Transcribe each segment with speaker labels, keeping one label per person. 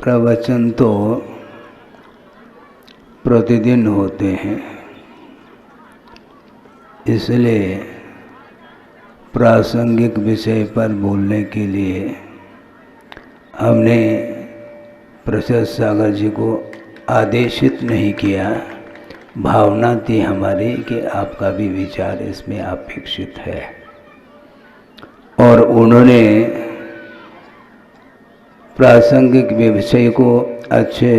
Speaker 1: प्रवचन तो प्रतिदिन होते हैं, इसलिए प्रासंगिक विषय पर बोलने के लिए हमने प्रसाद सागर जी को आदेशित नहीं किया। भावना थी हमारी कि आपका भी विचार इसमें अपेक्षित है, और उन्होंने प्रासंगिक विषय को अच्छे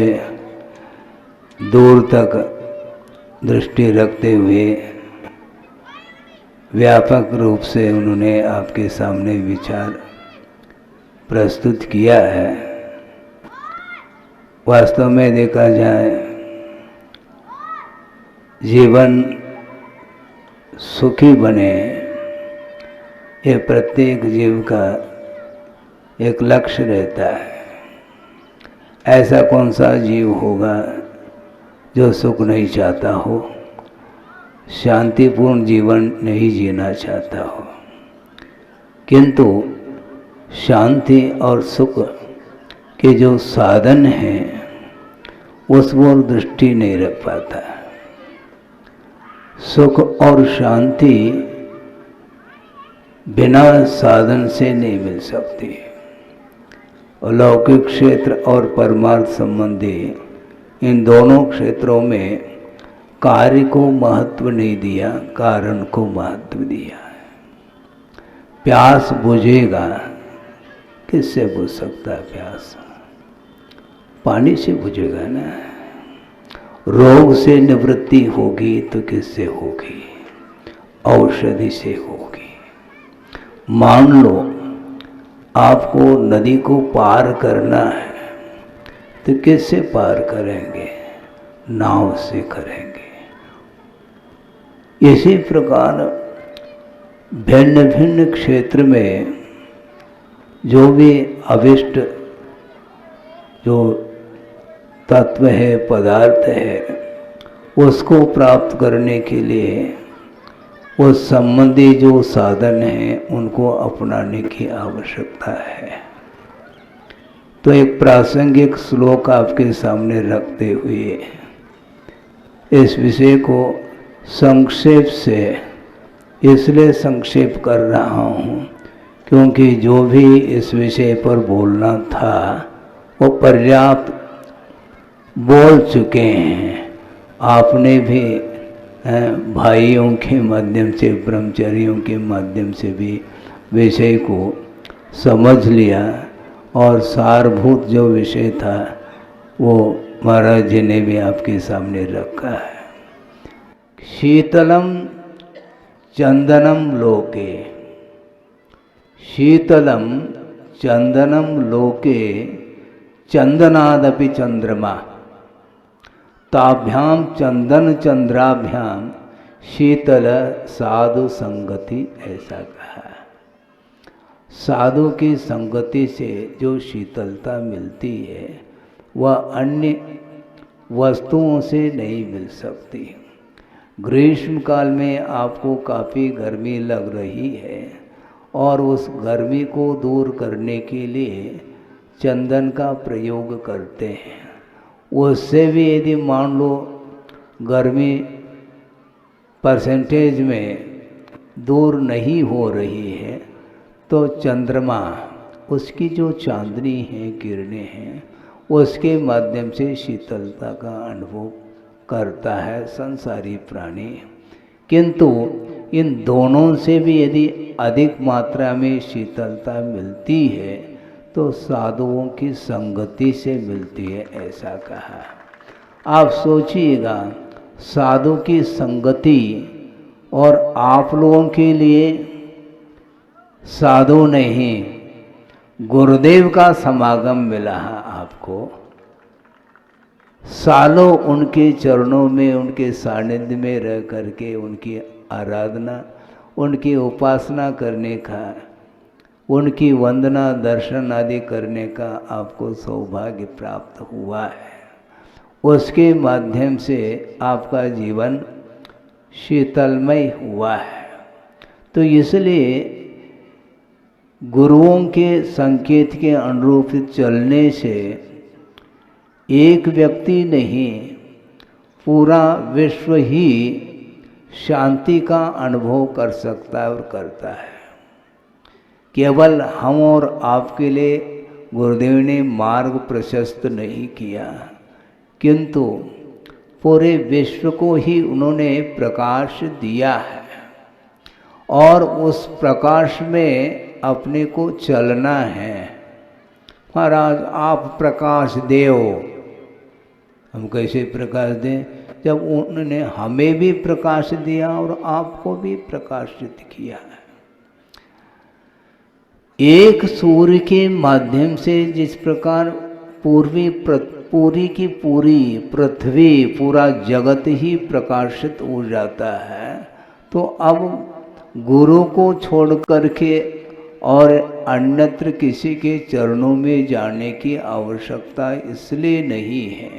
Speaker 1: दूर तक दृष्टि रखते हुए व्यापक रूप से उन्होंने आपके सामने विचार प्रस्तुत किया है। वास्तव में देखा जाए, जीवन सुखी बने ये प्रत्येक जीव का एक लक्ष्य रहता है। ऐसा कौन सा जीव होगा जो सुख नहीं चाहता हो, शांतिपूर्ण जीवन नहीं जीना चाहता हो, किंतु शांति और सुख के जो साधन हैं उस ओर दृष्टि नहीं रख पाता। सुख और शांति बिना साधन से नहीं मिल सकती। अलौकिक क्षेत्र और परमार्थ संबंधी इन दोनों क्षेत्रों में कार्य को महत्व नहीं दिया, कारण को महत्व दिया है। प्यास बुझेगा, किससे बुझ सकता है प्यास? पानी से बुझेगा ना। रोग से निवृत्ति होगी तो किससे होगी? औषधि से होगी। मान लो आपको नदी को पार करना है तो किससे पार करेंगे? नाव से करेंगे। इसी प्रकार भिन्न भिन्न क्षेत्र में जो भी अविष्ट जो तत्व है, पदार्थ है, उसको प्राप्त करने के लिए उस संबंधी जो साधन हैं उनको अपनाने की आवश्यकता है। तो एक प्रासंगिक श्लोक आपके सामने रखते हुए इस विषय को संक्षेप से इसलिए संक्षेप कर रहा हूँ क्योंकि जो भी इस विषय पर बोलना था वो पर्याप्त बोल चुके हैं। आपने भी भाइयों के माध्यम से, ब्रह्मचारियों के माध्यम से भी विषय को समझ लिया, और सारभूत जो विषय था वो महाराज जी ने भी आपके सामने रखा है। शीतलम चंदनम लोके, शीतलम चंदनम लोके चंदनादपि चंद्रमा, ताभ्याम चंदन चंद्राभ्याम शीतल साधु संगति, ऐसा कहा। साधु की संगति से जो शीतलता मिलती है वह अन्य वस्तुओं से नहीं मिल सकती। ग्रीष्म काल में आपको काफ़ी गर्मी लग रही है और उस गर्मी को दूर करने के लिए चंदन का प्रयोग करते हैं। उससे भी यदि मान लो गर्मी परसेंटेज में दूर नहीं हो रही है तो चंद्रमा, उसकी जो चांदनी है, किरणें हैं, उसके माध्यम से शीतलता का अनुभव करता है संसारी प्राणी। किंतु इन दोनों से भी यदि अधिक मात्रा में शीतलता मिलती है तो साधुओं की संगति से मिलती है, ऐसा कहा। आप सोचिएगा, साधु की संगति और आप लोगों के लिए साधु नहीं, गुरुदेव का समागम मिला है आपको। सालों उनके चरणों में, उनके सानिध्य में रह करके उनकी आराधना, उनकी उपासना करने का, उनकी वंदना, दर्शन आदि करने का आपको सौभाग्य प्राप्त हुआ है। उसके माध्यम से आपका जीवन शीतलमय हुआ है। तो इसलिए गुरुओं के संकेत के अनुरूप चलने से एक व्यक्ति नहीं, पूरा विश्व ही शांति का अनुभव कर सकता है और करता है। केवल हम और आपके लिए गुरुदेव ने मार्ग प्रशस्त नहीं किया, किंतु पूरे विश्व को ही उन्होंने प्रकाश दिया है और उस प्रकाश में अपने को चलना है। महाराज आप प्रकाश देओ, हम कैसे प्रकाश दें जब उन्होंने हमें भी प्रकाश दिया और आपको भी प्रकाशित किया है। एक सूर्य के माध्यम से जिस प्रकार पूरी की पूरी पृथ्वी, पूरा जगत ही प्रकाशित हो जाता है, तो अब गुरु को छोड़ करके और अन्यत्र किसी के चरणों में जाने की आवश्यकता इसलिए नहीं है।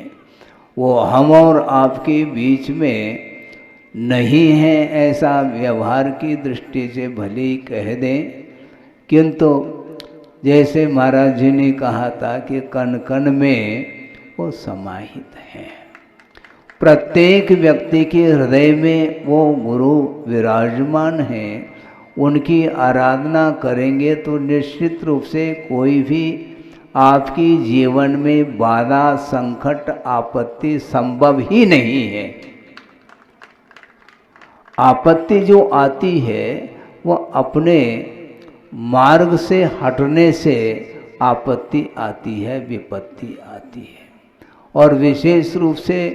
Speaker 1: वो हम और आपके बीच में नहीं है ऐसा व्यवहार की दृष्टि से भले ही कह दें, किंतु जैसे महाराज जी ने कहा था कि कण कण में वो समाहित है। प्रत्येक व्यक्ति के हृदय में वो गुरु विराजमान हैं। उनकी आराधना करेंगे तो निश्चित रूप से कोई भी आपकी जीवन में बाधा, संकट, आपत्ति संभव ही नहीं है। आपत्ति जो आती है वह अपने मार्ग से हटने से आपत्ति आती है, विपत्ति आती है। और विशेष रूप से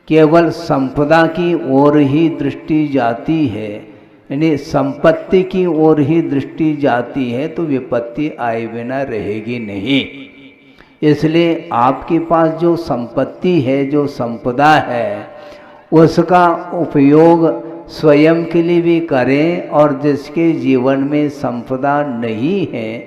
Speaker 1: केवल संपदा की ओर ही दृष्टि जाती है, यानी संपत्ति की ओर ही दृष्टि जाती है, तो विपत्ति आए बिना रहेगी नहीं। इसलिए आपके पास जो संपत्ति है, जो संपदा है, उसका उपयोग स्वयं के लिए भी करें, और जिसके जीवन में संपदा नहीं है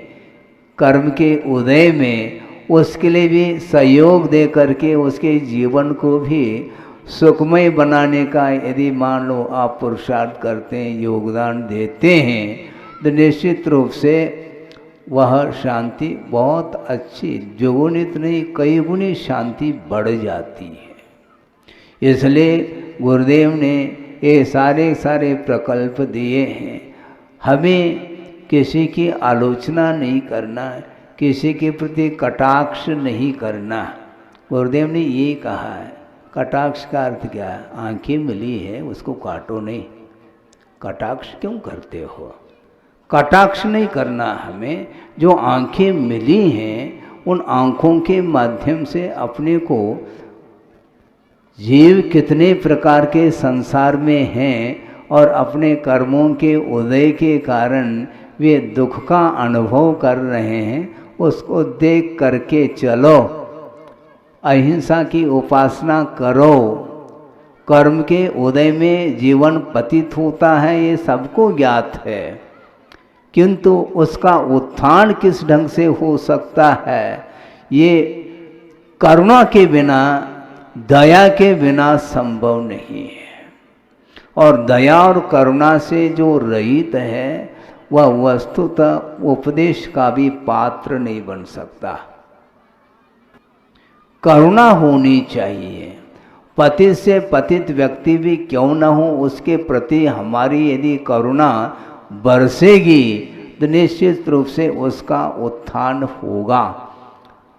Speaker 1: कर्म के उदय में, उसके लिए भी सहयोग दे करके उसके जीवन को भी सुखमय बनाने का यदि मान लो आप पुरुषार्थ करते हैं, योगदान देते हैं, तो निश्चित रूप से वह शांति बहुत अच्छी, द्विगुणित नहीं कई गुनी शांति बढ़ जाती है। इसलिए गुरुदेव ने ये सारे प्रकल्प दिए हैं। हमें किसी की आलोचना नहीं करना, किसी के प्रति कटाक्ष नहीं करना। गुरुदेव ने ये कहा है। कटाक्ष का अर्थ क्या है? आंखें मिली है उसको काटो नहीं। कटाक्ष क्यों करते हो? कटाक्ष नहीं करना हमें। जो आंखें मिली हैं उन आंखों के माध्यम से अपने को जीव कितने प्रकार के संसार में हैं और अपने कर्मों के उदय के कारण वे दुख का अनुभव कर रहे हैं, उसको देख करके चलो। अहिंसा की उपासना करो। कर्म के उदय में जीवन पतित होता है, ये सबको ज्ञात है, किंतु उसका उत्थान किस ढंग से हो सकता है, ये करुणा के बिना, दया के बिना संभव नहीं है। और दया और करुणा से जो रहित है वह वस्तुतः उपदेश का भी पात्र नहीं बन सकता। करुणा होनी चाहिए। पतित से पतित व्यक्ति भी क्यों न हो, उसके प्रति हमारी यदि करुणा बरसेगी तो निश्चित रूप से उसका उत्थान होगा।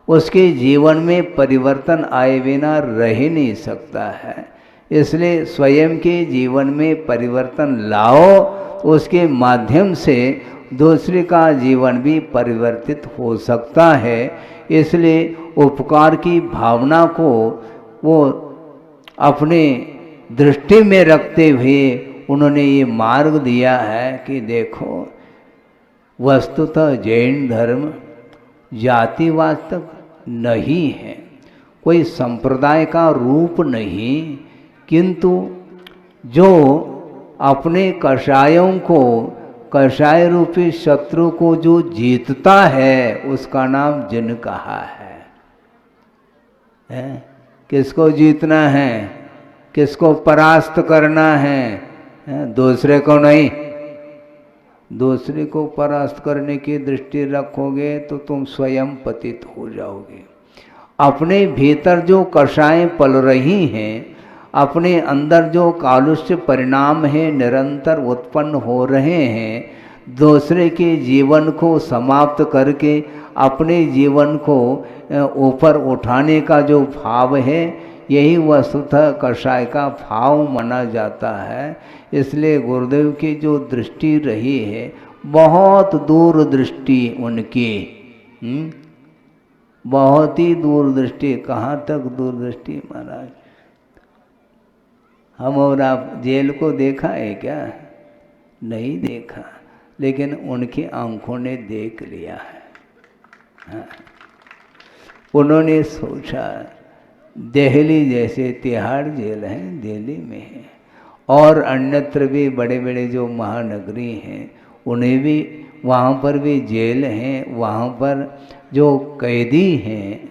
Speaker 1: उसके जीवन में परिवर्तन आए बिना रह ही नहीं सकता है। इसलिए स्वयं के जीवन में परिवर्तन लाओ, उसके माध्यम से दूसरे का जीवन भी परिवर्तित हो सकता है। इसलिए उपकार की भावना को वो अपने दृष्टि में रखते हुए उन्होंने ये मार्ग दिया है कि देखो, वस्तुतः जैन धर्म जातिवाद तक नहीं है, कोई संप्रदाय का रूप नहीं, किंतु जो अपने कषायों को, कषाय रूपी शत्रु को जो जीतता है उसका नाम जिन कहा है? किसको जीतना है, किसको परास्त करना है? दूसरे को नहीं। दूसरे को परास्त करने की दृष्टि रखोगे तो तुम स्वयं पतित हो जाओगे। अपने भीतर जो कषाएं पल रही हैं, अपने अंदर जो कालुष्य परिणाम है निरंतर उत्पन्न हो रहे हैं, दूसरे के जीवन को समाप्त करके अपने जीवन को ऊपर उठाने का जो भाव है, यही वस्तुतः कषाय का भाव माना जाता है। इसलिए गुरुदेव की जो दृष्टि रही है, बहुत दूर दृष्टि उनकी, बहुत ही दूरदृष्टि। कहाँ तक दूरदृष्टि महाराज? हम और आप जेल को देखा है क्या? नहीं देखा, लेकिन उनकी आंखों ने देख लिया है। हाँ। उन्होंने सोचा, दिल्ली जैसे तिहाड़ जेल है, दिल्ली में है, और अन्यत्र भी बड़े बड़े जो महानगरी हैं उन्हें भी, वहाँ पर भी जेल हैं, वहाँ पर जो कैदी हैं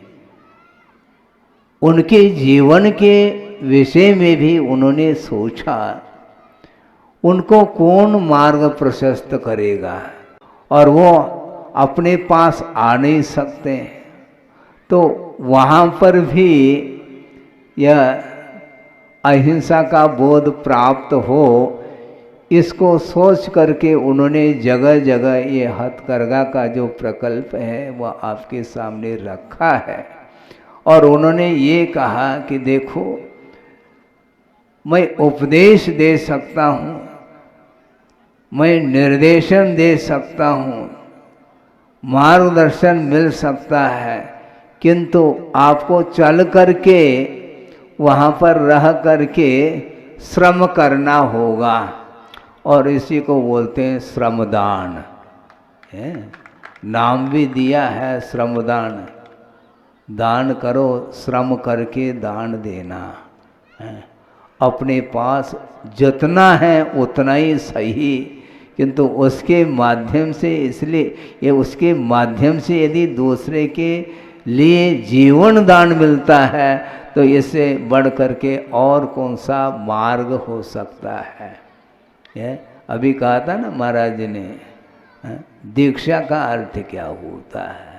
Speaker 1: उनके जीवन के विषय में भी उन्होंने सोचा, उनको कौन मार्ग प्रशस्त करेगा, और वो अपने पास आ नहीं सकते। तो वहाँ पर भी यह अहिंसा का बोध प्राप्त हो, इसको सोच करके उन्होंने जगह जगह ये हथकरघा का जो प्रकल्प है वह आपके सामने रखा है। और उन्होंने ये कहा कि देखो, मैं उपदेश दे सकता हूँ, मैं निर्देशन दे सकता हूँ, मार्गदर्शन मिल सकता है, किंतु आपको चल करके वहाँ पर रह करके श्रम करना होगा। और इसी को बोलते हैं श्रमदान, है नाम भी दिया है श्रमदान। दान करो, श्रम करके दान देना है। अपने पास जितना है उतना ही सही, किंतु उसके माध्यम से, इसलिए ये उसके माध्यम से यदि दूसरे के लिए जीवन दान मिलता है तो इससे बढ़ करके और कौन सा मार्ग हो सकता है। ये अभी कहा था ना महाराज जी ने, दीक्षा का अर्थ क्या होता है।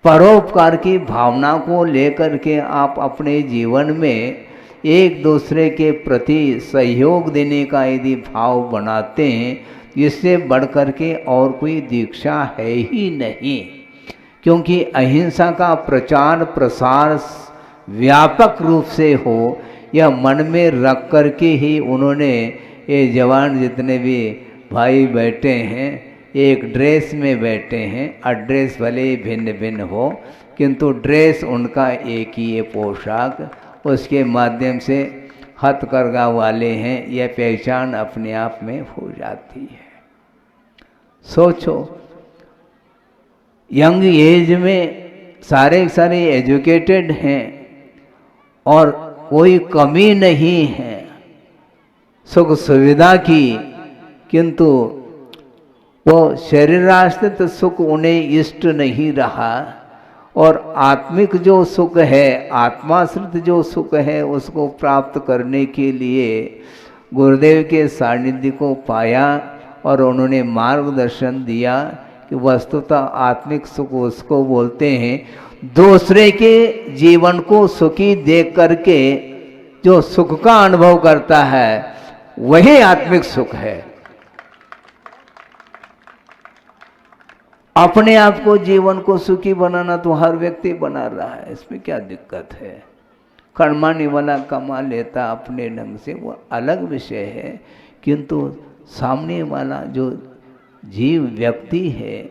Speaker 1: परोपकार की भावना को लेकर के आप अपने जीवन में एक दूसरे के प्रति सहयोग देने का यदि भाव बनाते हैं, इससे बढ़कर के और कोई दीक्षा है ही नहीं। क्योंकि अहिंसा का प्रचार प्रसार व्यापक रूप से हो, यह मन में रख कर के ही उन्होंने, ये जवान जितने भी भाई बैठे हैं एक ड्रेस में बैठे हैं, एड्रेस भले ही भिन्न भिन्न हो, किंतु ड्रेस उनका एक ही है, पोशाक, उसके माध्यम से हथकरघा वाले हैं, यह पहचान अपने आप में हो जाती है। सोचो, यंग एज में सारे एजुकेटेड हैं और कोई कमी नहीं है सुख सुविधा की, किंतु वो शरीराश्रित सुख उन्हें इष्ट नहीं रहा, और आत्मिक जो सुख है, आत्माश्रित जो सुख है, उसको प्राप्त करने के लिए गुरुदेव के सानिध्य को पाया और उन्होंने मार्गदर्शन दिया कि वस्तुतः आत्मिक सुख उसको बोलते हैं, दूसरे के जीवन को सुखी देख करके जो सुख का अनुभव करता है वही आत्मिक सुख है। अपने आप को जीवन को सुखी बनाना तो हर व्यक्ति बना रहा है, इसमें क्या दिक्कत है। कमाने वाला कमा लेता अपने ढंग से, वो अलग विषय है, किंतु सामने वाला जो जीव व्यक्ति है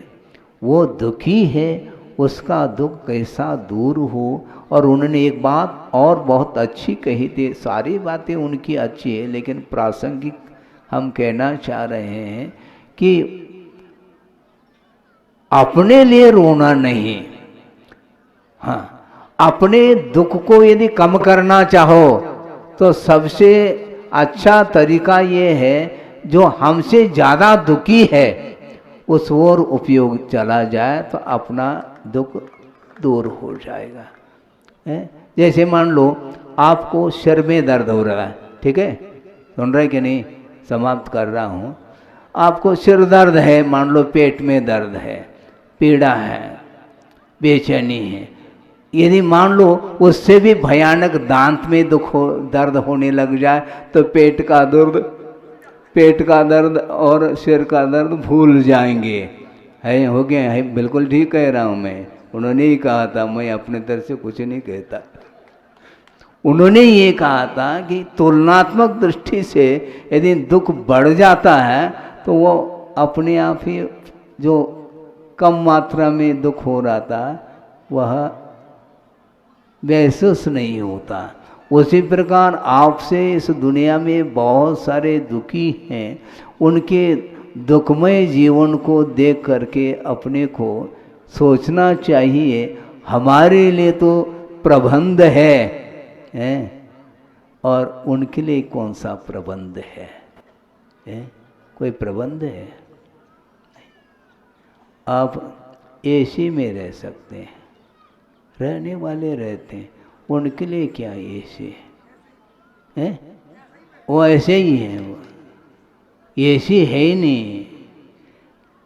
Speaker 1: वो दुखी है, उसका दुख कैसा दूर हो। और उन्होंने एक बात और बहुत अच्छी कही थी, सारी बातें उनकी अच्छी है, लेकिन प्रासंगिक हम कहना चाह रहे हैं कि अपने लिए रोना नहीं, हाँ, अपने दुख को यदि कम करना चाहो तो सबसे अच्छा तरीका ये है, जो हमसे ज़्यादा दुखी है उस ओर उपयोग चला जाए तो अपना दुख दूर हो जाएगा। जैसे मान लो आपको सिर में दर्द हो रहा है, ठीक है, सुन रहे कि नहीं, समाप्त कर रहा हूँ। आपको सिर दर्द है, मान लो पेट में दर्द है, पीड़ा है, बेचैनी है, यदि मान लो उससे भी भयानक दांत में दर्द होने लग जाए तो पेट का दर्द और सिर का दर्द भूल जाएंगे। है हो गया है, बिल्कुल ठीक कह रहा हूँ मैं। उन्होंने ही कहा था, मैं अपने तरफ से कुछ नहीं कहता। उन्होंने ये कहा था कि तुलनात्मक दृष्टि से यदि दुख बढ़ जाता है तो वो अपने आप ही जो कम मात्रा में दुख हो रहा था वह महसूस नहीं होता। उसी प्रकार आपसे इस दुनिया में बहुत सारे दुखी हैं, उनके दुखमय जीवन को देख करके अपने को सोचना चाहिए, हमारे लिए तो प्रबंध है और उनके लिए कौन सा प्रबंध है? कोई प्रबंध है? आप एसी में रह सकते हैं, रहने वाले रहते हैं, उनके लिए क्या एसी है? वो ऐसे ही है, वो एसी है ही नहीं।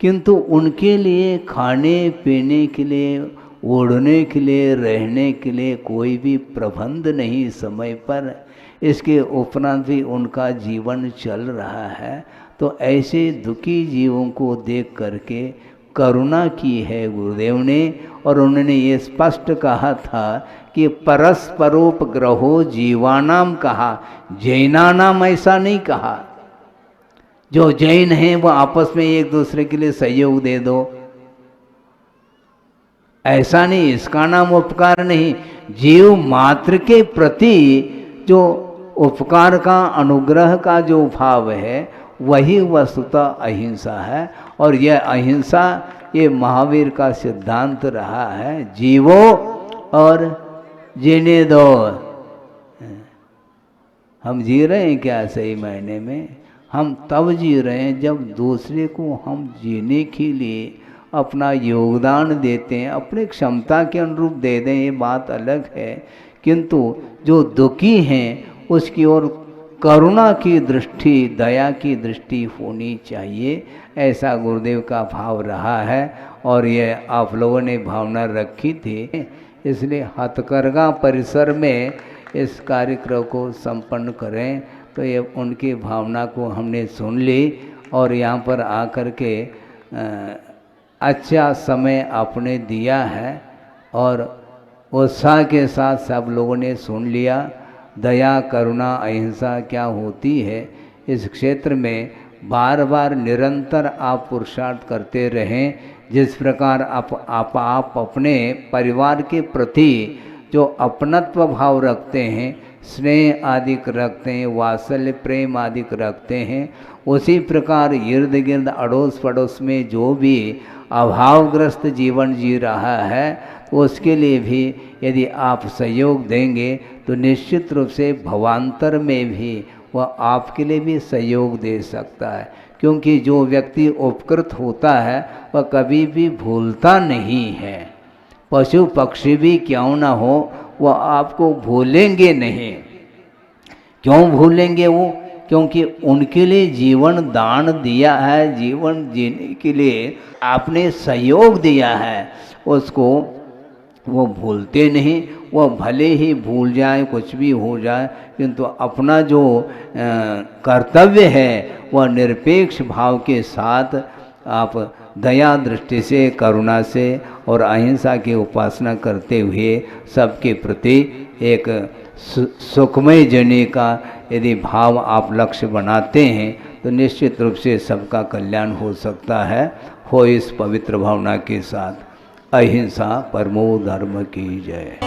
Speaker 1: किंतु उनके लिए खाने पीने के लिए, ओढ़ने के लिए, रहने के लिए कोई भी प्रबंध नहीं समय पर। इसके उपरांत भी उनका जीवन चल रहा है। तो ऐसे दुखी जीवों को देख करके करुणा की है गुरुदेव ने, और उन्होंने ये स्पष्ट कहा था कि परस्परोपग्रहो जीवानाम कहा, जैनानाम ऐसा नहीं कहा। जो जैन हैं वो आपस में एक दूसरे के लिए सहयोग दे दो, ऐसा नहीं, इसका नाम उपकार नहीं। जीव मात्र के प्रति जो उपकार का, अनुग्रह का जो भाव है वही वस्तुतः अहिंसा है। और यह अहिंसा ये महावीर का सिद्धांत रहा है, जीवो और जीने दो। हम जी रहे हैं क्या सही मायने में? हम तब जी रहे हैं जब दूसरे को हम जीने के लिए अपना योगदान देते हैं, अपनी क्षमता के अनुरूप दे दें, ये बात अलग है। किंतु जो दुखी हैं उसकी ओर करुणा की दृष्टि, दया की दृष्टि होनी चाहिए, ऐसा गुरुदेव का भाव रहा है। और ये आप लोगों ने भावना रखी थी, इसलिए हथकरघा परिसर में इस कार्यक्रम को संपन्न करें। तो ये उनकी भावना को हमने सुन ली और यहाँ पर आकर के अच्छा समय आपने दिया है और उत्साह के साथ सब लोगों ने सुन लिया। दया, करुणा, अहिंसा क्या होती है इस क्षेत्र में बार बार निरंतर आप पुरुषार्थ करते रहें। जिस प्रकार आप अपने परिवार के प्रति जो अपनत्व भाव रखते हैं, स्नेह आदि रखते हैं, वात्सल्य प्रेम आदि रखते हैं, उसी प्रकार इर्द गिर्द अड़ोस पड़ोस में जो भी अभावग्रस्त जीवन जी रहा है उसके लिए भी यदि आप सहयोग देंगे तो निश्चित रूप से भवांतर में भी वह आपके लिए भी सहयोग दे सकता है। क्योंकि जो व्यक्ति उपकृत होता है वह कभी भी भूलता नहीं है। पशु पक्षी भी क्यों ना हो वह आपको भूलेंगे नहीं। क्यों भूलेंगे वो? क्योंकि उनके लिए जीवन दान दिया है, जीवन जीने के लिए आपने सहयोग दिया है, उसको वो भूलते नहीं। वह भले ही भूल जाए, कुछ भी हो जाए, किंतु अपना जो कर्तव्य है वह निरपेक्ष भाव के साथ आप दया दृष्टि से, करुणा से और अहिंसा की उपासना करते हुए सबके प्रति एक सुखमय जीने का यदि भाव आप लक्ष्य बनाते हैं तो निश्चित रूप से सबका कल्याण हो सकता है। हो इस पवित्र भावना के साथ। अहिंसा परमो धर्म की जय।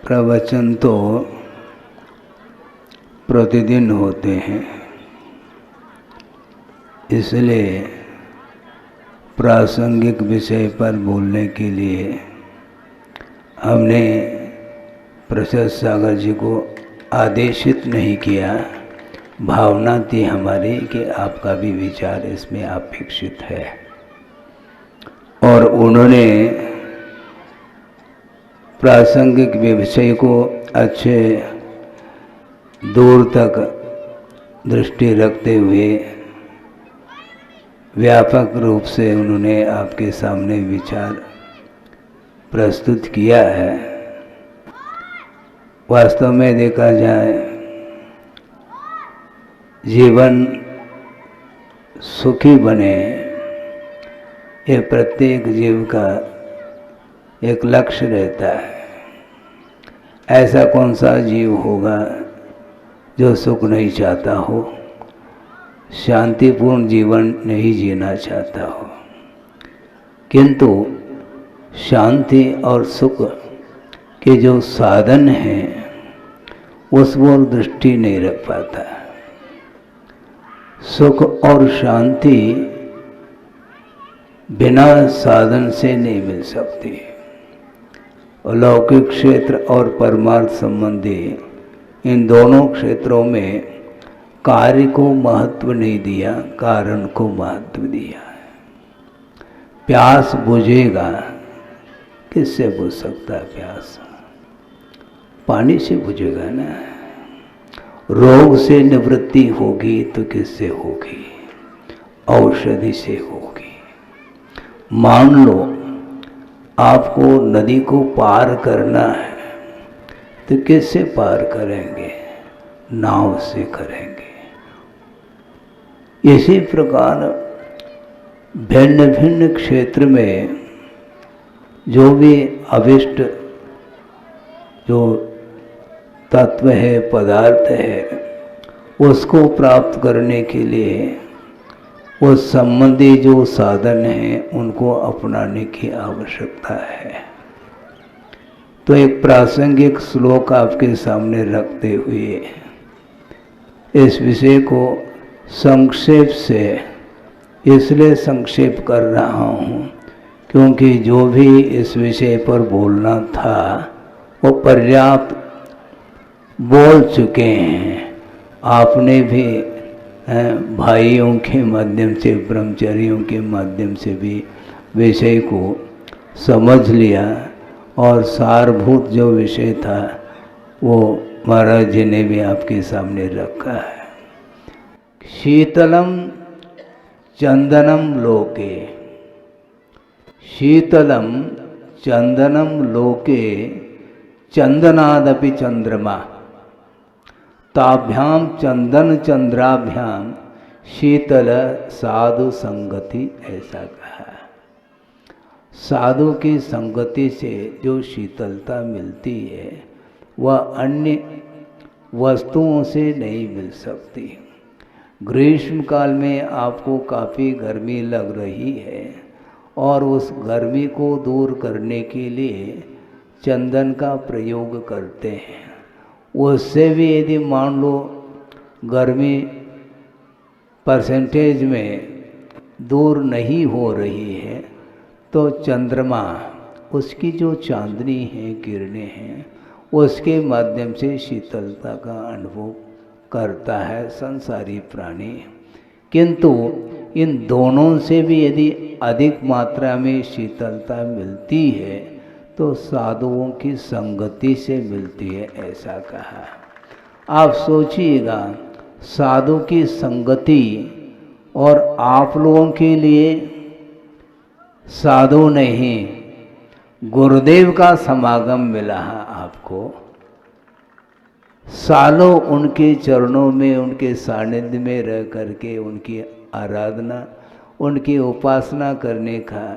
Speaker 1: प्रवचन तो प्रतिदिन होते हैं, इसलिए प्रासंगिक विषय पर बोलने के लिए हमने प्रशस्त सागर जी को आदेशित नहीं किया। भावना थी हमारी कि आपका भी विचार इसमें अपेक्षित है, और उन्होंने प्रासंगिक विषय को अच्छे दूर तक दृष्टि रखते हुए व्यापक रूप से उन्होंने आपके सामने विचार प्रस्तुत किया है। वास्तव में देखा जाए, जीवन सुखी बने ये प्रत्येक जीव का एक लक्ष्य रहता है। ऐसा कौन सा जीव होगा जो सुख नहीं चाहता हो, शांतिपूर्ण जीवन नहीं जीना चाहता हो, किंतु शांति और सुख के जो साधन हैं उस ओर दृष्टि नहीं रख पाता। सुख और शांति बिना साधन से नहीं मिल सकती। अलौकिक क्षेत्र और परमार्थ संबंधी इन दोनों क्षेत्रों में कार्य को महत्व नहीं दिया, कारण को महत्व दिया है। प्यास बुझेगा, किससे बुझ सकता है प्यास? पानी से बुझेगा ना। रोग से निवृत्ति होगी तो किससे होगी? औषधि से होगी। मान लो आपको नदी को पार करना है तो किससे पार करेंगे? नाव से करेंगे। इसी प्रकार भिन्न भिन्न क्षेत्र में जो भी अविष्ट जो तत्व है, पदार्थ है, उसको प्राप्त करने के लिए उस संबंधी जो साधन हैं उनको अपनाने की आवश्यकता है। तो एक प्रासंगिक श्लोक आपके सामने रखते हुए इस विषय को संक्षेप से इसलिए संक्षेप कर रहा हूँ क्योंकि जो भी इस विषय पर बोलना था वो पर्याप्त बोल चुके हैं। आपने भी भाइयों के माध्यम से, ब्रह्मचारियों के माध्यम से भी विषय को समझ लिया और सारभूत जो विषय था वो महाराज जी ने भी आपके सामने रखा है। शीतलम चंदनम लोके, शीतलम चंदनम लोके चंदनादपि चंद्रमा, ताभ्याम चंदन चंद्राभ्याम शीतल साधु संगति, ऐसा कहा। साधु की संगति से जो शीतलता मिलती है वह अन्य वस्तुओं से नहीं मिल सकती। ग्रीष्म काल में आपको काफ़ी गर्मी लग रही है और उस गर्मी को दूर करने के लिए चंदन का प्रयोग करते हैं। उससे भी यदि मान लो गर्मी परसेंटेज में दूर नहीं हो रही है तो चंद्रमा, उसकी जो चांदनी है, किरणें हैं, उसके माध्यम से शीतलता का अनुभव करता है संसारी प्राणी। किंतु इन दोनों से भी यदि अधिक मात्रा में शीतलता मिलती है तो साधुओं की संगति से मिलती है, ऐसा कहा। आप सोचिएगा, साधु की संगति और आप लोगों के लिए साधु नहीं, गुरुदेव का समागम मिला है आपको। सालों उनके चरणों में, उनके सानिध्य में रह करके उनकी आराधना, उनकी उपासना करने का,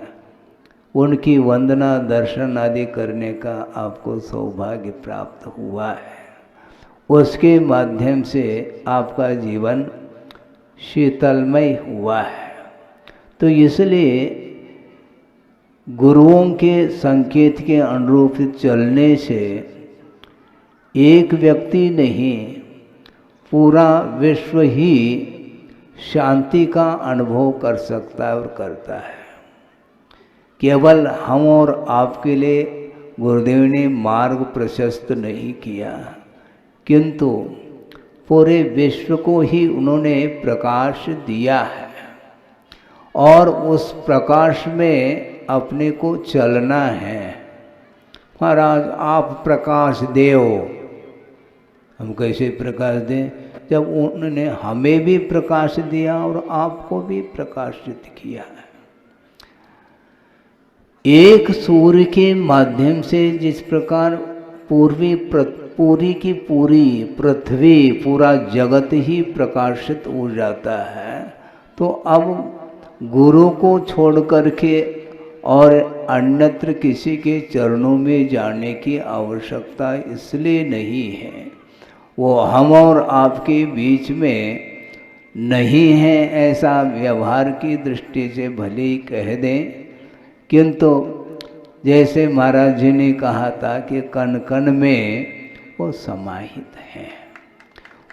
Speaker 1: उनकी वंदना, दर्शन आदि करने का आपको सौभाग्य प्राप्त हुआ है। उसके माध्यम से आपका जीवन शीतलमय हुआ है। तो इसलिए गुरुओं के संकेत के अनुरूप चलने से एक व्यक्ति नहीं, पूरा विश्व ही शांति का अनुभव कर सकता है और करता है। केवल हम और आपके लिए गुरुदेव ने मार्ग प्रशस्त नहीं किया, किंतु पूरे विश्व को ही उन्होंने प्रकाश दिया है और उस प्रकाश में अपने को चलना है। महाराज आप प्रकाश देव, हम कैसे प्रकाश दें? जब उन्होंने हमें भी प्रकाश दिया और आपको भी प्रकाशित किया है। एक सूर्य के माध्यम से जिस प्रकार पूरी की पूरी पृथ्वी, पूरा जगत ही प्रकाशित हो जाता है, तो अब गुरु को छोड़ करके और अन्यत्र किसी के चरणों में जाने की आवश्यकता इसलिए नहीं है। वो हम और आपके बीच में नहीं है ऐसा व्यवहार की दृष्टि से भले ही कह दें, किंतु जैसे महाराज जी ने कहा था कि कण कण में वो समाहित है।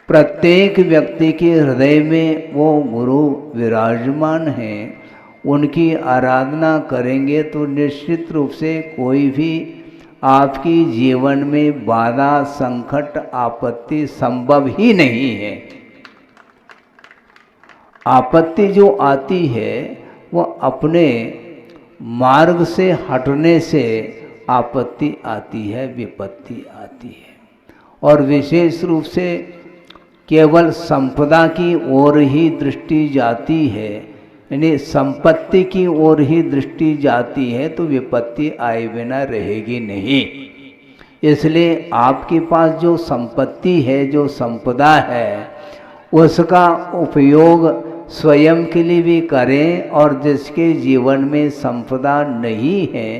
Speaker 1: प्रत्येक व्यक्ति के हृदय में वो गुरु विराजमान हैं। उनकी आराधना करेंगे तो निश्चित रूप से कोई भी आपकी जीवन में बाधा, संकट, आपत्ति संभव ही नहीं है। आपत्ति जो आती है वो अपने मार्ग से हटने से आपत्ति आती है, विपत्ति आती है। और विशेष रूप से केवल संपदा की ओर ही दृष्टि जाती है, यानी संपत्ति की ओर ही दृष्टि जाती है, तो विपत्ति आए बिना रहेगी नहीं। इसलिए आपके पास जो संपत्ति है, जो संपदा है, उसका उपयोग स्वयं के लिए भी करें, और जिसके जीवन में संपदा नहीं है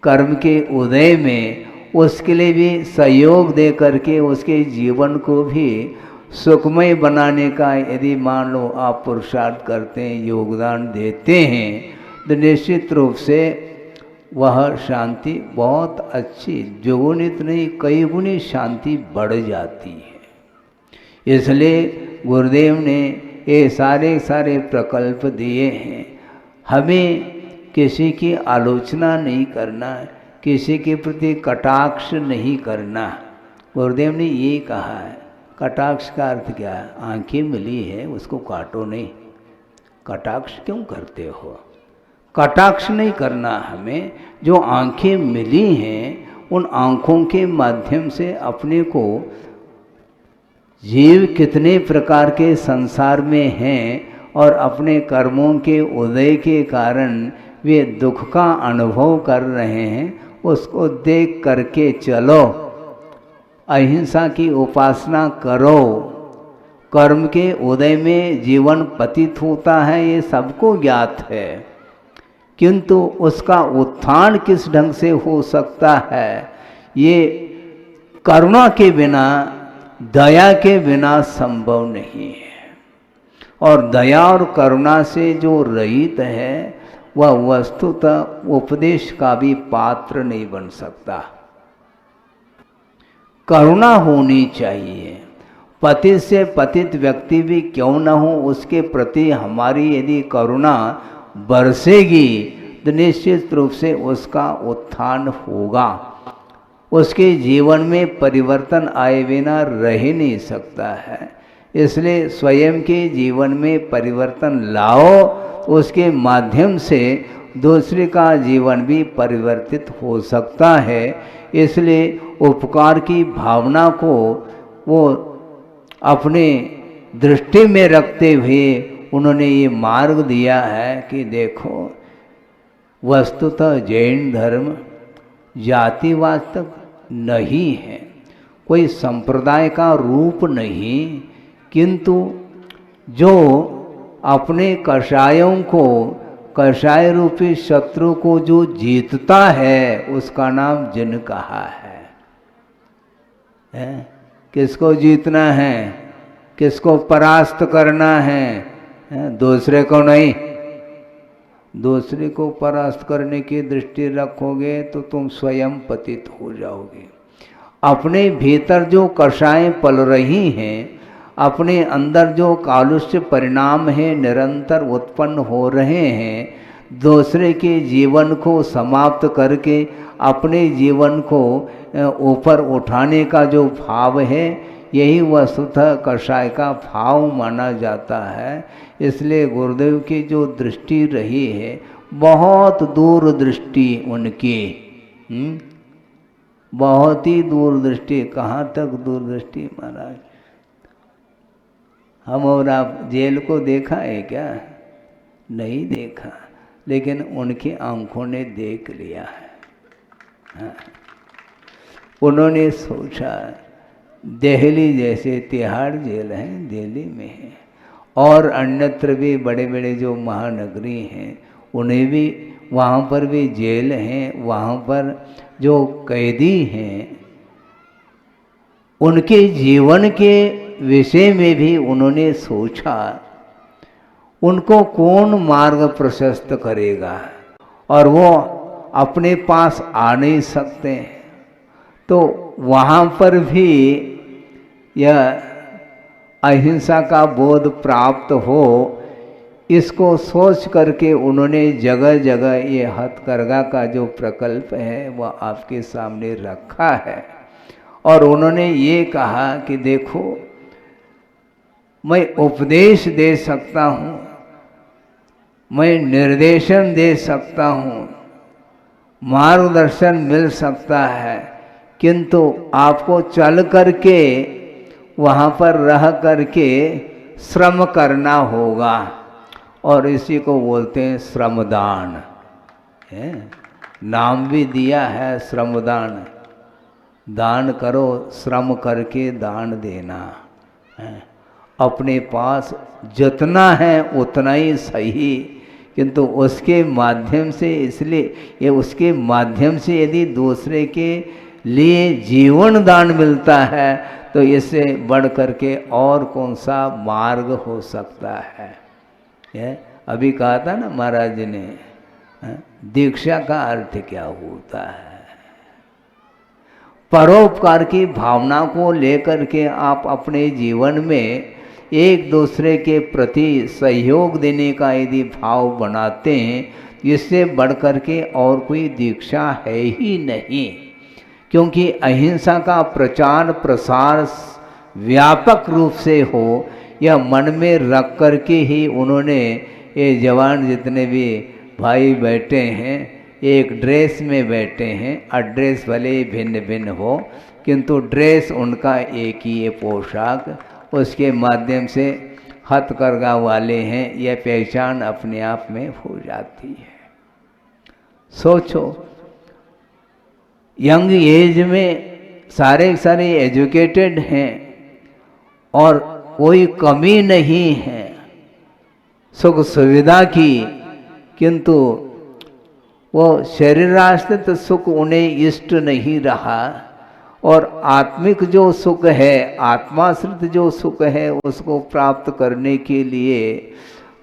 Speaker 1: कर्म के उदय में, उसके लिए भी सहयोग दे करके उसके जीवन को भी सुखमय बनाने का यदि मान लो आप पुरुषार्थ करते हैं, योगदान देते हैं, तो निश्चित रूप से वह शांति बहुत अच्छी, द्विगुणित नहीं कई गुनी शांति बढ़ जाती है। इसलिए गुरुदेव ने ये सारे प्रकल्प दिए हैं। हमें किसी की आलोचना नहीं करना, किसी के प्रति कटाक्ष नहीं करना। गुरुदेव ने ये कहा है। कटाक्ष का अर्थ क्या है? आंखें मिली है उसको काटो नहीं। कटाक्ष क्यों करते हो? कटाक्ष नहीं करना हमें। जो आंखें मिली हैं उन आंखों के माध्यम से अपने को जीव कितने प्रकार के संसार में हैं और अपने कर्मों के उदय के कारण वे दुख का अनुभव कर रहे हैं, उसको देख करके चलो। अहिंसा की उपासना करो। कर्म के उदय में जीवन पतित होता है, ये सबको ज्ञात है, किंतु उसका उत्थान किस ढंग से हो सकता है, ये करुणा के बिना, दया के बिना संभव नहीं है। और दया और करुणा से जो रहित है वह वस्तुतः उपदेश का भी पात्र नहीं बन सकता। करुणा होनी चाहिए। पतित से पतित व्यक्ति भी क्यों न हो, उसके प्रति हमारी यदि करुणा बरसेगी तो निश्चित रूप से उसका उत्थान होगा। उसके जीवन में परिवर्तन आए बिना रह ही नहीं सकता है। इसलिए स्वयं के जीवन में परिवर्तन लाओ, उसके माध्यम से दूसरे का जीवन भी परिवर्तित हो सकता है। इसलिए उपकार की भावना को वो अपने दृष्टि में रखते हुए उन्होंने ये मार्ग दिया है कि देखो, वस्तुतः जैन धर्म जातिवाद तक नहीं है, कोई संप्रदाय का रूप नहीं, किंतु जो अपने कषायों को, कषाय रूपी शत्रु को जो जीतता है उसका नाम जिन कहा है? किसको जीतना है, किसको परास्त करना है? दूसरे को नहीं। दूसरे को परास्त करने की दृष्टि रखोगे तो तुम स्वयं पतित हो जाओगे। अपने भीतर जो कषायें पल रही हैं, अपने अंदर जो कालुष्य परिणाम है निरंतर उत्पन्न हो रहे हैं, दूसरे के जीवन को समाप्त करके अपने जीवन को ऊपर उठाने का जो भाव है, यही वस्तुतः कषाय का भाव माना जाता है। इसलिए गुरुदेव की जो दृष्टि रही है, बहुत दूर दृष्टि उनकी, बहुत ही दूरदृष्टि। कहाँ तक दूरदृष्टि महाराज? हम और आप जेल को देखा है क्या? नहीं देखा, लेकिन उनकी आंखों ने देख लिया है। हाँ। उन्होंने सोचा दिल्ली जैसे तिहाड़ जेल है दिल्ली में है, और अन्यत्र भी बड़े बड़े जो महानगरी हैं उन्हें भी वहाँ पर भी जेल हैं, वहाँ पर जो कैदी हैं उनके जीवन के विषय में भी उन्होंने सोचा उनको कौन मार्ग प्रशस्त करेगा, और वो अपने पास आ नहीं सकते, तो वहाँ पर भी यह अहिंसा का बोध प्राप्त हो, इसको सोच करके उन्होंने जगह जगह ये हथकरघा का जो प्रकल्प है वह आपके सामने रखा है। और उन्होंने ये कहा कि देखो, मैं उपदेश दे सकता हूँ, मैं निर्देशन दे सकता हूँ, मार्गदर्शन मिल सकता है, किंतु आपको चल करके वहाँ पर रह करके श्रम करना होगा, और इसी को बोलते हैं श्रमदान है। नाम भी दिया है श्रमदान, दान करो श्रम करके दान देना है। अपने पास जितना है उतना ही सही, किंतु उसके माध्यम से, इसलिए ये उसके माध्यम से यदि दूसरे के लिए जीवन दान मिलता है तो इससे बढ़ करके और कौन सा मार्ग हो सकता है। ये अभी कहा था ना महाराज जी ने, दीक्षा का अर्थ क्या होता है? परोपकार की भावना को लेकर के आप अपने जीवन में एक दूसरे के प्रति सहयोग देने का यदि भाव बनाते हैं, इससे बढ़कर के और कोई दीक्षा है ही नहीं। क्योंकि अहिंसा का प्रचार प्रसार व्यापक रूप से हो, यह मन में रख कर के ही उन्होंने, ये जवान जितने भी भाई बैठे हैं एक ड्रेस में बैठे हैं, एड्रेस भले भिन्न भिन्न हो, किंतु ड्रेस उनका एक ही है, पोशाक, उसके माध्यम से हथकरघा वाले हैं, यह पहचान अपने आप में हो जाती है। सोचो, यंग एज में सारे सारे एजुकेटेड हैं और कोई कमी नहीं है सुख सुविधा की, किंतु वो शरीराश्रित सुख उन्हें इष्ट नहीं रहा, और आत्मिक जो सुख है, आत्माश्रित जो सुख है, उसको प्राप्त करने के लिए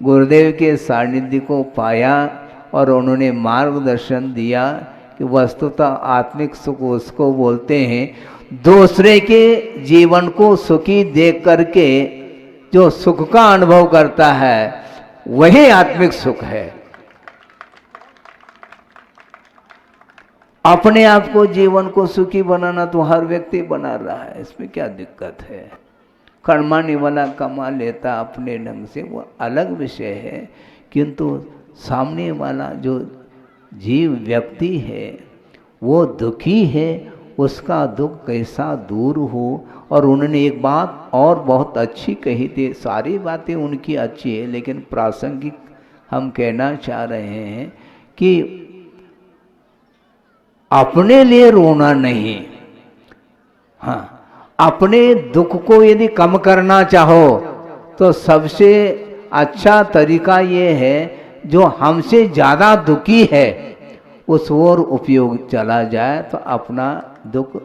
Speaker 1: गुरुदेव के सानिध्य को पाया और उन्होंने मार्गदर्शन दिया कि वस्तुतः आत्मिक सुख उसको बोलते हैं दूसरे के जीवन को सुखी देख करके जो सुख का अनुभव करता है वही आत्मिक सुख है। अपने आप को जीवन को सुखी बनाना तो हर व्यक्ति बना रहा है, इसमें क्या दिक्कत है? कमाने वाला कमा लेता अपने ढंग से, वो अलग विषय है, किंतु सामने वाला जो जीव व्यक्ति है वो दुखी है, उसका दुख कैसा दूर हो। और उन्होंने एक बात और बहुत अच्छी कही थी, सारी बातें उनकी अच्छी है लेकिन प्रासंगिक हम कहना चाह रहे हैं कि अपने लिए रोना नहीं, हाँ, अपने दुख को यदि कम करना चाहो तो सबसे अच्छा तरीका ये है जो हमसे ज़्यादा दुखी है उस ओर उपयोग चला जाए तो अपना दुख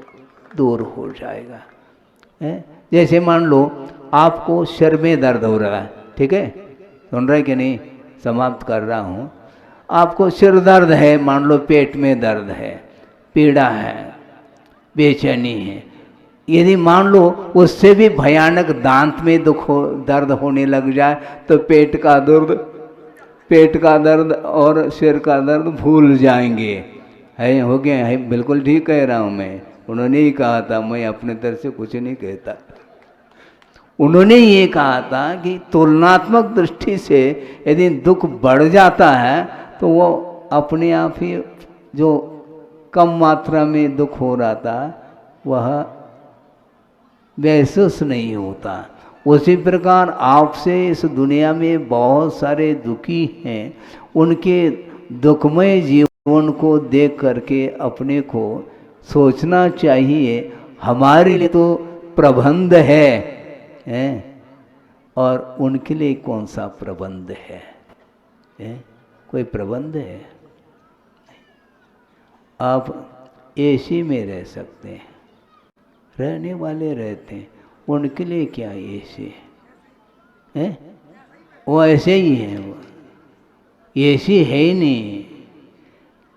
Speaker 1: दूर हो जाएगा। जैसे मान लो आपको सिर में दर्द हो रहा है, ठीक है, सुन रहे कि नहीं, समाप्त कर रहा हूँ। आपको सिर दर्द है, मान लो पेट में दर्द है, पीड़ा है, बेचैनी है, यदि मान लो उससे भी भयानक दांत में दर्द होने लग जाए तो पेट का दर्द और सिर का दर्द भूल जाएंगे। है, हो गया है, बिल्कुल ठीक कह रहा हूँ मैं। उन्होंने ही कहा था, मैं अपने तरफ से कुछ नहीं कहता। उन्होंने ये कहा था कि तुलनात्मक दृष्टि से यदि दुख बढ़ जाता है तो वो अपने आप ही जो कम मात्रा में दुख हो रहा था वह महसूस नहीं होता। उसी प्रकार आपसे इस दुनिया में बहुत सारे दुखी हैं, उनके दुखमय जीवन को देख करके अपने को सोचना चाहिए हमारे लिए तो प्रबंध है और उनके लिए कौन सा प्रबंध है? कोई प्रबंध है? आप एसी में रह सकते हैं, रहने वाले रहते हैं, उनके लिए क्या एसी है? वो ऐसे ही है, वो एसी है ही नहीं,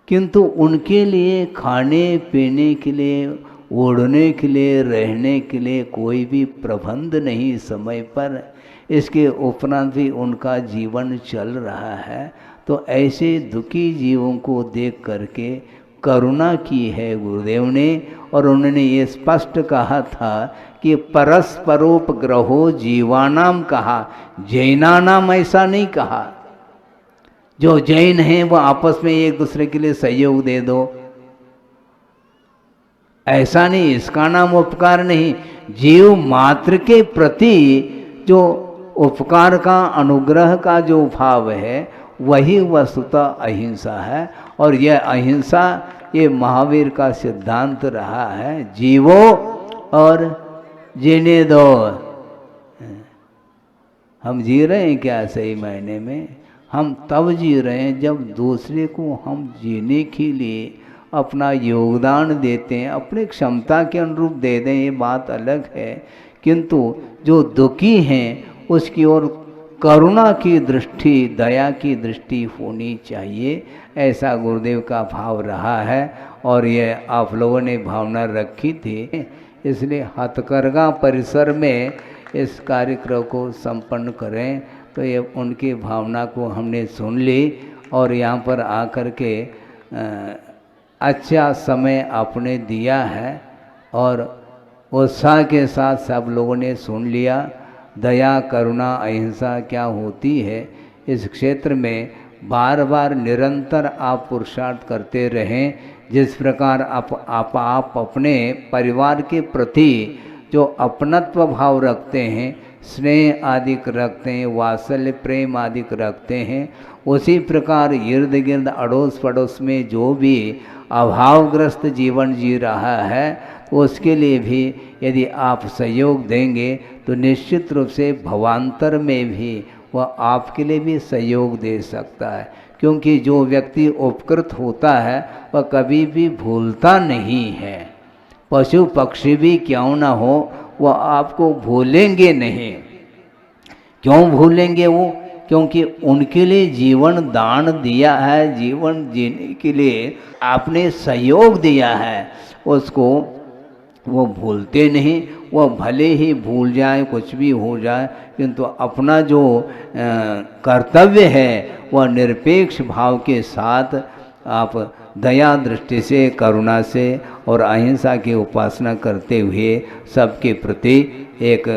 Speaker 1: किंतु उनके लिए खाने पीने के लिए, ओढ़ने के लिए, रहने के लिए कोई भी प्रबंध नहीं समय पर। इसके उपरांत भी उनका जीवन चल रहा है। तो ऐसे दुखी जीवों को देख करके करुणा की है गुरुदेव ने, और उन्होंने ये स्पष्ट कहा था कि परस्परोपग्रहो जीवानाम कहा, जैनानाम ऐसा नहीं कहा। जो जैन हैं वो आपस में एक दूसरे के लिए सहयोग दे दो, ऐसा नहीं, इसका नाम उपकार नहीं। जीव मात्र के प्रति जो उपकार का, अनुग्रह का जो भाव है, वही वस्तुतः अहिंसा है। और यह अहिंसा ये महावीर का सिद्धांत रहा है, जीवो और जीने दो। हम जी रहे हैं क्या सही मायने में? हम तब जी रहे हैं जब दूसरे को हम जीने के लिए अपना योगदान देते हैं, अपनी क्षमता के अनुरूप दे दें, ये बात अलग है। किंतु जो दुखी हैं उसकी ओर करुणा की दृष्टि, दया की दृष्टि होनी चाहिए, ऐसा गुरुदेव का भाव रहा है। और ये आप लोगों ने भावना रखी थी, इसलिए हथकरघा परिसर में इस कार्यक्रम को संपन्न करें। तो ये उनकी भावना को हमने सुन ली और यहाँ पर आकर के अच्छा समय आपने दिया है और उत्साह के साथ सब लोगों ने सुन लिया। दया, करुणा, अहिंसा क्या होती है, इस क्षेत्र में बार बार निरंतर आप पुरुषार्थ करते रहें। जिस प्रकार आप अपने परिवार के प्रति जो अपनत्व भाव रखते हैं, स्नेह आदि रखते हैं, वात्सल्य प्रेम आदि रखते हैं, उसी प्रकार इर्द गिर्द अड़ोस पड़ोस में जो भी अभावग्रस्त जीवन जी रहा है, उसके लिए भी यदि आप सहयोग देंगे तो निश्चित रूप से भवांतर में भी वह आपके लिए भी सहयोग दे सकता है। क्योंकि जो व्यक्ति उपकृत होता है वह कभी भी भूलता नहीं है। पशु पक्षी भी क्यों ना हो, वह आपको भूलेंगे नहीं। क्यों भूलेंगे वो? क्योंकि उनके लिए जीवन दान दिया है, जीवन जीने के लिए आपने सहयोग दिया है, उसको वो भूलते नहीं। वह भले ही भूल जाए, कुछ भी हो जाए, किंतु अपना जो कर्तव्य है वह निरपेक्ष भाव के साथ आप दया दृष्टि से, करुणा से और अहिंसा की उपासना करते हुए सबके प्रति एक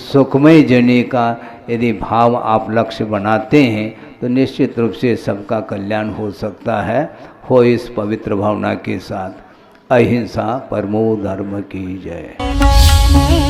Speaker 1: सुखमय जीने का यदि भाव आप लक्ष्य बनाते हैं तो निश्चित रूप से सबका कल्याण हो सकता है। हो इस पवित्र भावना के साथ। अहिंसा परमो धर्म की जय।